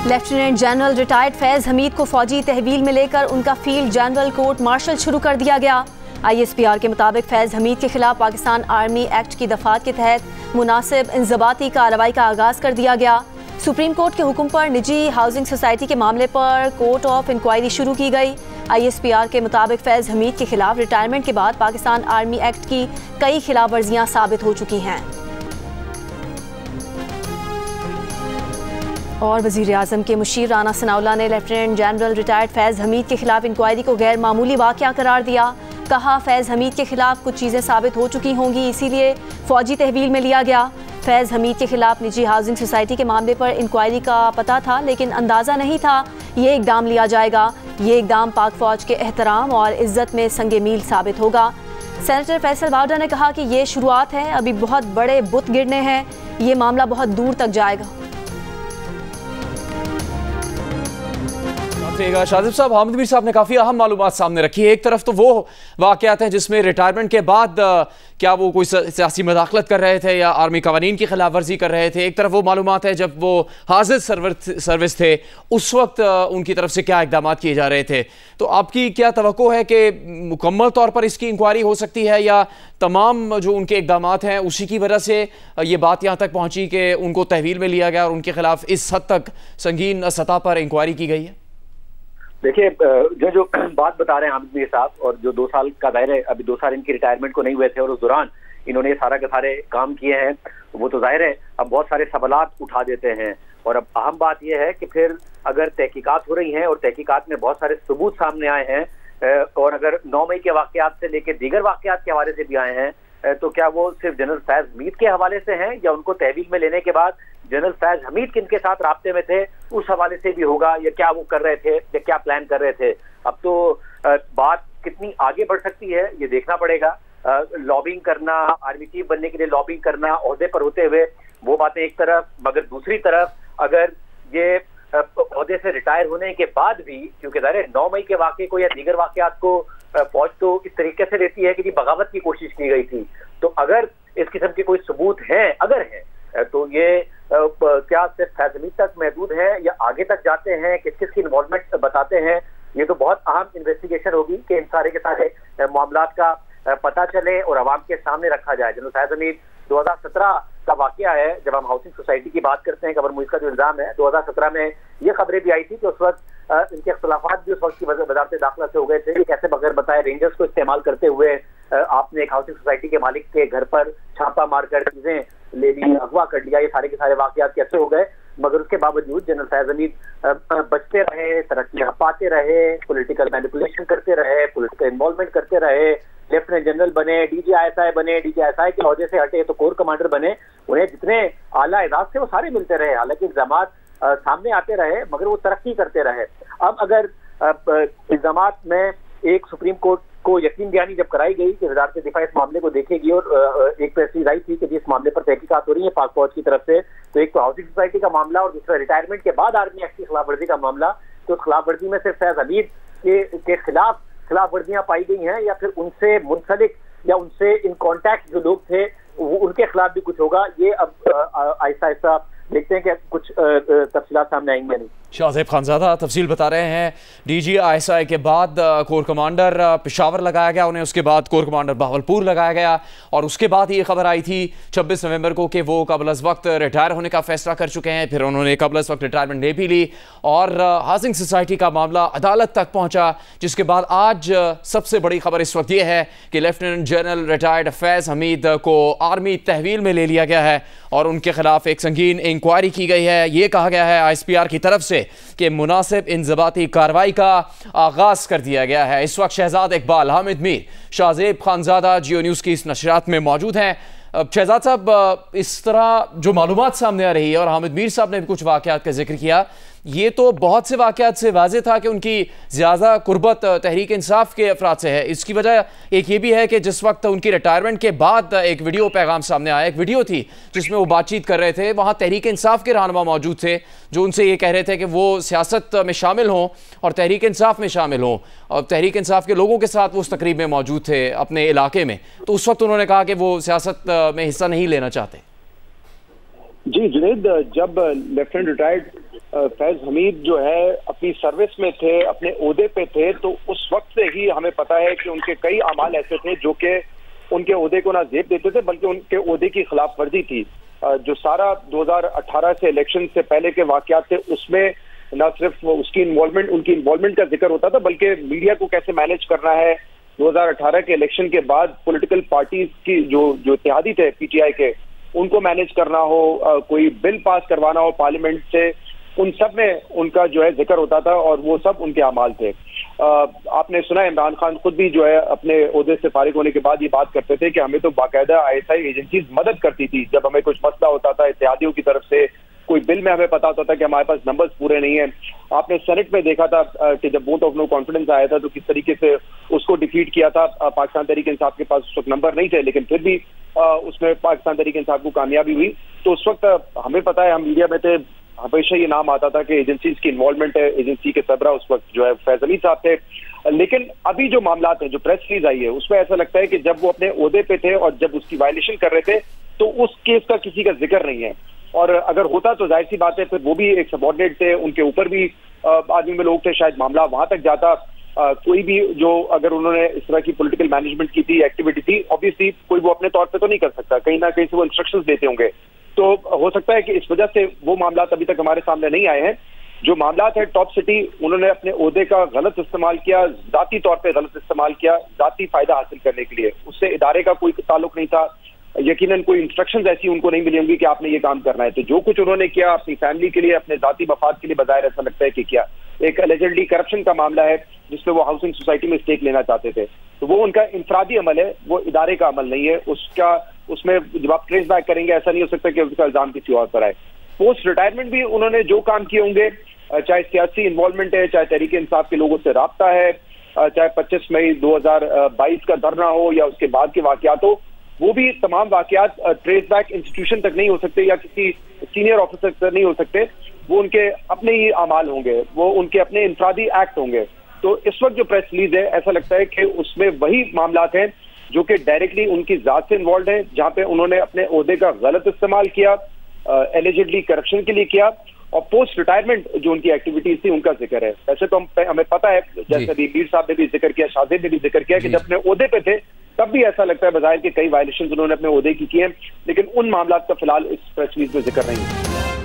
Lieutenant general retired Faiz Hamid को फौजी तहवील में लेकर उनका फील्ड जनरल कोर्ट मार्शल शुरू कर दिया गया। ISPR के मुताबिक फैज हमीद के खिलाफ पाकिस्तान आर्मी एक्ट की दफात के तहत मुनासिब इंजबाती कार्रवाई का आगाज कर दिया गया। सुप्रीम कोर्ट के हुक्म पर निजी हाउसिंग सोसाइटी के मामले पर कोर्ट ऑफ इंक्वायरी शुरू की गई। ISPR के मुताबिक फैज हमीद के खिलाफ रिटायरमेंट के बाद पाकिस्तान आर्मी एक्ट की कई खिलाफ वर्जियाँ साबित हो चुकी हैं। और वज़ीर आज़म के मुशीर राना सनाउल्लाह ने लेफ्टिनेंट जनरल रिटायर्ड फैज़ हमीद के खिलाफ इंक्वायरी को गैर मामूली वाक़या करार दिया। कहा, फैज़ हमीद के खिलाफ कुछ चीज़ें साबित हो चुकी होंगी, इसीलिए फ़ौजी तहवील में लिया गया। फैज़ हमीद के खिलाफ निजी हाउसिंग सोसाइटी के मामले पर इंक्वायरी का पता था, लेकिन अंदाज़ा नहीं था ये इकदाम लिया जाएगा। ये इकदाम पाक फ़ौज के एहतराम और इज़्ज़त में संगे मील साबित होगा। सेनेटर फैसल वावडा ने कहा कि ये शुरुआत है, अभी बहुत बड़े बुत गिरने हैं, ये मामला बहुत दूर तक जाएगा। शाजिब साहब, हामिद मीर साहब ने काफ़ी अहम मालूमात सामने रखी है। एक तरफ तो वो वाक़यात हैं जिसमें रिटायरमेंट के बाद क्या वो कोई सियासी मदाखलत कर रहे थे या आर्मी कवानीन की खिलाफ वर्जी कर रहे थे। एक तरफ वो मालूमात है जब वो हाजिर सर्विस थे उस वक्त उनकी तरफ से क्या इकदाम किए जा रहे थे। तो आपकी क्या तवक्को है कि मुकम्मल तौर पर इसकी इंक्वायरी हो सकती है या तमाम जो उनके इकदाम हैं उसी की वजह से ये बात यहाँ तक पहुँची कि उनको तहवील में लिया गया और उनके खिलाफ इस हद तक संगीन सतह पर इंक्वायरी की गई है? देखिए, जो बात बता रहे हैं हामिद मीर साहब, और जो 2 साल का दायरा है, अभी 2 साल इनकी रिटायरमेंट को नहीं हुए थे और उस दौरान इन्होंने सारा के सारे काम किए हैं, वो तो जाहिर है अब बहुत सारे सवालात उठा देते हैं। और अब अहम बात यह है कि फिर अगर तहकीकात हो रही हैं और तहकीकात में बहुत सारे सबूत सामने आए हैं और अगर 9 मई के वाकयात से लेकर दीगर वाकयात के हवाले से भी आए हैं, तो क्या वो सिर्फ जनरल फैज हमीद के हवाले से हैं या उनको तहवील में लेने के बाद जनरल फैज हमीद किनके साथ राब्ते में थे उस हवाले से भी होगा, या क्या वो कर रहे थे या क्या प्लान कर रहे थे। अब तो बात कितनी आगे बढ़ सकती है ये देखना पड़ेगा। लॉबिंग करना, आर्मी चीफ बनने के लिए लॉबिंग करना, ओहदे पर होते हुए, वो बातें एक तरफ, मगर दूसरी तरफ अगर ये ओहदे से रिटायर होने के बाद भी, क्योंकि ज़ाहिर है 9 मई के वाक़े को या दीगर वाकयात को फौज तो इस तरीके से लेती है कि जी बगावत की कोशिश की गई थी, तो अगर इस किस्म के कोई सबूत हैं, अगर हैं, तो ये क्या सिर्फ फैज हमीद तक महदूद है या आगे तक जाते हैं, किस किस की इन्वॉल्वमेंट बताते हैं। ये तो बहुत अहम इन्वेस्टिगेशन होगी कि इन सारे के सारे मामलात का पता चले और अवाम के सामने रखा जाए। जनरल फैज हमीद 2017 का वाकया है, जब हम हाउसिंग सोसाइटी की बात करते हैं, कबर मुइज़ का जो इल्जाम है, 2017 में ये खबरें भी आई थी कि उस वक्त इनके इख्तलाफात भी उस वक्त की वजारत दाखिला से हो गए थे। कैसे बगैर बताए रेंजर्स को इस्तेमाल करते हुए आपने एक हाउसिंग सोसाइटी के मालिक के घर पर छापा मारकर चीजें ले ली, अगवा कर लिया, ये सारे के सारे वाकयात कैसे हो गए। मगर उसके बावजूद जनरल फैज हमीद बचते रहे, तरक्कियां पाते रहे, पॉलिटिकल मैनिपुलेशन करते रहे, पॉलिटिकल इन्वॉल्वमेंट करते रहे, लेफ्टिनेंट जनरल बने, DGISI बने, DGISI के ओहदे से हटे तो कोर कमांडर बने। उन्हें जितने आला एजाज थे वो सारे मिलते रहे, हालांकि इल्जामात सामने आते रहे, मगर वो तरक्की करते रहे। अब अगर इल्जामात में एक सुप्रीम कोर्ट को यकीन दहानी जब कराई गई कि वजारत दिफा इस मामले को देखेगी और एक प्रेस रिलीज आई थी कि जिस मामले पर तहकीकात हो रही है पाक फौज की तरफ से, तो एक तो हाउसिंग सोसाइटी का मामला और दूसरा रिटायरमेंट के बाद आर्मी एक्ट की खिलाफ वर्जी का मामला। तो उस खिलाफ वर्जी में सिर्फ फैज हमीद के खिलाफ वर्जियां पाई गई हैं या फिर उनसे मुंसलिक या उनसे इन कॉन्टैक्ट जो लोग थे उनके खिलाफ भी कुछ होगा। ये अब आहिस्ता आहिस्ता देखते हैं कि कुछ तफसीलात सामने आएंगे नहीं। शाहज़ेब खानज़ादा तफसील बता रहे हैं। DGISI के बाद कोर कमांडर पेशावर लगाया गया उन्हें, उसके बाद कोर कमांडर बहावलपुर लगाया गया और उसके बाद ये खबर आई थी 26 नवंबर को कि वो कबल अज़ वक्त रिटायर होने का फैसला कर चुके हैं। फिर उन्होंने कबल अज़ वक्त रिटायरमेंट ले भी ली और हाउसिंग सोसाइटी का मामला अदालत तक पहुँचा, जिसके बाद आज सबसे बड़ी खबर इस वक्त ये है कि लेफ्टिनेंट जनरल रिटायर्ड फैज़ हमीद को आर्मी तहवील में ले लिया गया है और उनके खिलाफ एक संगीन इंक्वायरी की गई है। ये कहा गया है ISPR की तरफ से कि मुनासिब इंजबाती कार्रवाई का आगाज कर दिया गया है। इस वक्त शहजाद इकबाल, हामिद मीर, शाहज़ेब खानज़ादा जियो न्यूज़ की इस नशरियात में मौजूद हैं। शहजाद साहब, इस तरह जो मालूमात सामने आ रही है और हामिद मीर साहब ने भी कुछ वाकयात का जिक्र किया, ये तो बहुत से वाकयात से वाज़ेह था कि उनकी ज़्यादा कुर्बत तहरीक इंसाफ के अफराद से है। इसकी वजह एक ये भी है कि जिस वक्त उनकी रिटायरमेंट के बाद एक वीडियो पैगाम सामने आया, एक वीडियो थी जिसमें वो बातचीत कर रहे थे, वहाँ तहरीक इंसाफ के रहनुमा मौजूद थे जो उनसे ये कह रहे थे कि वो सियासत में शामिल हों और तहरीक इंसाफ में शामिल हों, और तहरीक इंसाफ के लोगों के साथ वो उस तकरीब में मौजूद थे अपने इलाके में। तो उस वक्त उन्होंने कहा कि वो सियासत में हिस्सा नहीं लेना चाहते। जी जुनैद, जब लेफ्टिनेंट रिटायर्ड फैज हमीद जो है अपनी सर्विस में थे, अपने ओहदे पे थे, तो उस वक्त से ही हमें पता है कि उनके कई अमाल ऐसे थे जो कि उनके ओहदे को ना जेब देते थे बल्कि उनके ओहदे की खिलाफ वर्जी थी। जो सारा 2018 से इलेक्शन से पहले के वाकयात थे उसमें न सिर्फ उनकी इन्वॉल्वमेंट का जिक्र होता था बल्कि मीडिया को कैसे मैनेज करना है। 2018 के इलेक्शन के बाद पॉलिटिकल पार्टीज की जो इत्तेहादी थे पीटीआई के, उनको मैनेज करना हो, कोई बिल पास करवाना हो पार्लियामेंट से, उन सब में उनका जो है जिक्र होता था और वो सब उनके अमाल थे। आपने सुना इमरान खान खुद भी जो है अपने ओहदे से फारिग होने के बाद ये बात करते थे कि हमें तो बाकायदा ISI एजेंसीज मदद करती थी जब हमें कुछ मसला होता था इत्तेहादियों की तरफ से, कोई बिल में हमें पता होता था कि हमारे पास नंबर्स पूरे नहीं है। आपने सेनेट में देखा था कि जब वोट ऑफ नो कॉन्फिडेंस आया था तो किस तरीके से उसको डिफीट किया था। पाकिस्तान तहरीक इंसाफ के पास उस वक्त नंबर नहीं थे लेकिन फिर भी उसमें पाकिस्तान तहरीक इंसाफ को कामयाबी हुई। तो उस वक्त हमें पता है, हम मीडिया में थे, हमेशा ये नाम आता था कि एजेंसीज की इन्वॉल्वमेंट है। एजेंसी के सरबराह उस वक्त जो है फैज हमीद साहब थे। लेकिन अभी जो मामला है, जो प्रेस रिलीज आई है, उसमें ऐसा लगता है कि जब वो अपने ओहदे पे थे और जब उसकी वायलेशन कर रहे थे तो उस केस का किसी का जिक्र नहीं है। और अगर होता तो जाहिर सी बात है फिर वो भी एक सबॉर्डिनेट थे, उनके ऊपर भी आदमी में लोग थे, शायद मामला वहां तक जाता। कोई भी जो अगर उन्होंने इस तरह की पॉलिटिकल मैनेजमेंट की थी, एक्टिविटी थी, ऑब्वियसली कोई वो अपने तौर पे तो नहीं कर सकता, कहीं ना कहीं से वो इंस्ट्रक्शंस देते होंगे। तो हो सकता है कि इस वजह से वो मामला अभी तक हमारे सामने नहीं आए हैं। जो मामला है टॉप सिटी, उन्होंने अपने ओहदे का गलत इस्तेमाल किया, जाती तौर पे गलत इस्तेमाल किया, जाती फायदा हासिल करने के लिए। उससे इदारे का कोई ताल्लुक नहीं था, यकीनन कोई इंस्ट्रक्शंस ऐसी उनको नहीं मिली होंगी कि आपने ये काम करना है। तो जो कुछ उन्होंने किया अपनी फैमिली के लिए, अपने जाती मफाद के लिए, बजाय ऐसा लगता है कि किया। एक एलिजेडली करप्शन का मामला है जिसमें वो हाउसिंग सोसाइटी में स्टेक लेना चाहते थे, तो वो उनका इंफरादी अमल है, वो इदारे का अमल नहीं है। उसमें जब आप ट्रेस बैक करेंगे ऐसा नहीं हो सकता कि उसका इल्जाम किसी और पर आए। पोस्ट रिटायरमेंट भी उन्होंने जो काम किए होंगे, चाहे सियासी इन्वॉल्वमेंट है, चाहे तहरीक इंसाफ के लोगों से राब्ता है, चाहे 25 मई 2022 का धरना हो या उसके बाद के वाकयात हो, वो भी तमाम वाकयात ट्रेस बैक इंस्टीट्यूशन तक नहीं हो सकते या किसी सीनियर ऑफिसर तक नहीं हो सकते। वो उनके अपने ही अमाल होंगे, वो उनके अपने इंफरादी एक्ट होंगे। तो इस वक्त जो प्रेस रिलीज है, ऐसा लगता है कि उसमें वही मामलात हैं जो कि डायरेक्टली उनकी जात से इन्वॉल्व हैं, जहां पे उन्होंने अपने ओहदे का गलत इस्तेमाल किया, एलिजिडली करप्शन के लिए किया, और पोस्ट रिटायरमेंट जो उनकी एक्टिविटीज थी उनका जिक्र है। वैसे तो हमें पता है, जैसे अभी मीर साहब ने भी जिक्र किया, शाहिद ने भी जिक्र किया कि जब अपने ओहदे पे थे तब भी ऐसा लगता है बजाय के कई वायलेशन उन्होंने अपने ओहदे की किए हैं, लेकिन उन मामलों का फिलहाल इस प्रेस रिलीज में जिक्र नहीं है।